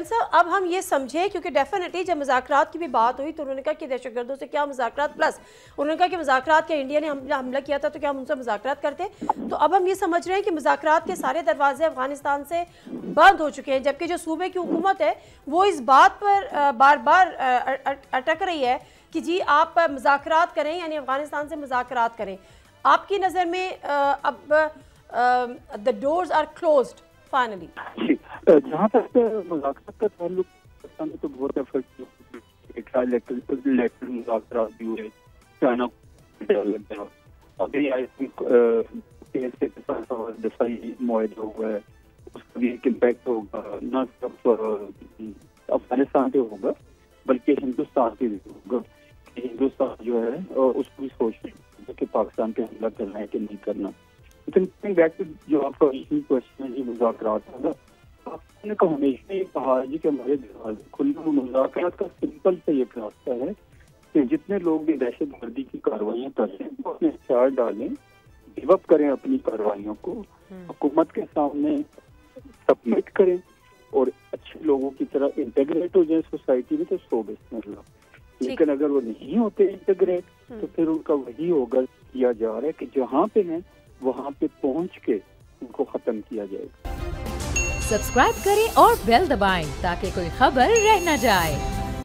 साहब अब हम ये समझे, क्योंकि डेफिनेटली जब मुज़ाकरात की भी बात हुई तो उन्होंने कहा कि दहशतगर्दों से क्या मुज़ाकरात, प्लस उन्होंने कहा कि मुज़ाकरात के इंडिया ने हमला किया था तो क्या हम उनसे मुज़ाकरात करते। तो अब हम ये समझ रहे हैं कि मुज़ाकरात के सारे दरवाजे अफगानिस्तान से बंद हो चुके हैं, जबकि जो सूबे की हुकूमत है वो इस बात पर बार बार अटक रही है कि जी आप मुज़ाकरात करें, यानी अफगानिस्तान से मुज़ाकरात करें। आपकी नज़र में अब the doors are closed finally. जहाँ तक मुज़ाकरात का ताल्लुक, पाकिस्तान में तो बहुत एफर्ट मुज़ाकरात भी हुए, चाइना अभी आई थिंक दफाई मुआहदा हुआ है, उसका भी एक इम्पैक्ट होगा, न सिर्फ अफगानिस्तान पे होगा बल्कि हिंदुस्तान पे भी होगा। हिंदुस्तान जो है उसको भी सोचना है कि पाकिस्तान पे हमला करना है कि नहीं करना। लेकिन बैक टू जो आपका क्वेश्चन है जी मुज़ाकरात होगा, आपने को हमेशा ये कहा है जी कि हमारे दरवाजे खुले। मुज़ाकरात का सिंपल से ये रास्ता है कि जितने लोग भी दहशत गर्दी की कार्रवाइयाँ कर रहे हैं वो अपने हथियार डालें, गिव अप करें अपनी कार्रवाइयों को, हुकूमत के सामने सबमिट करें और अच्छे लोगों की तरह इंटीग्रेट हो जाए सोसाइटी में, तो सो बिस्मिल्लाह। लेकिन अगर वो नहीं होते इंटीग्रेट तो फिर उनका वही होगा किया जा रहा है कि जहाँ पे हैं वहाँ पे पहुँच के उनको खत्म किया जाएगा। सब्सक्राइब करें और बेल दबाएं ताकि कोई खबर रह न जाए।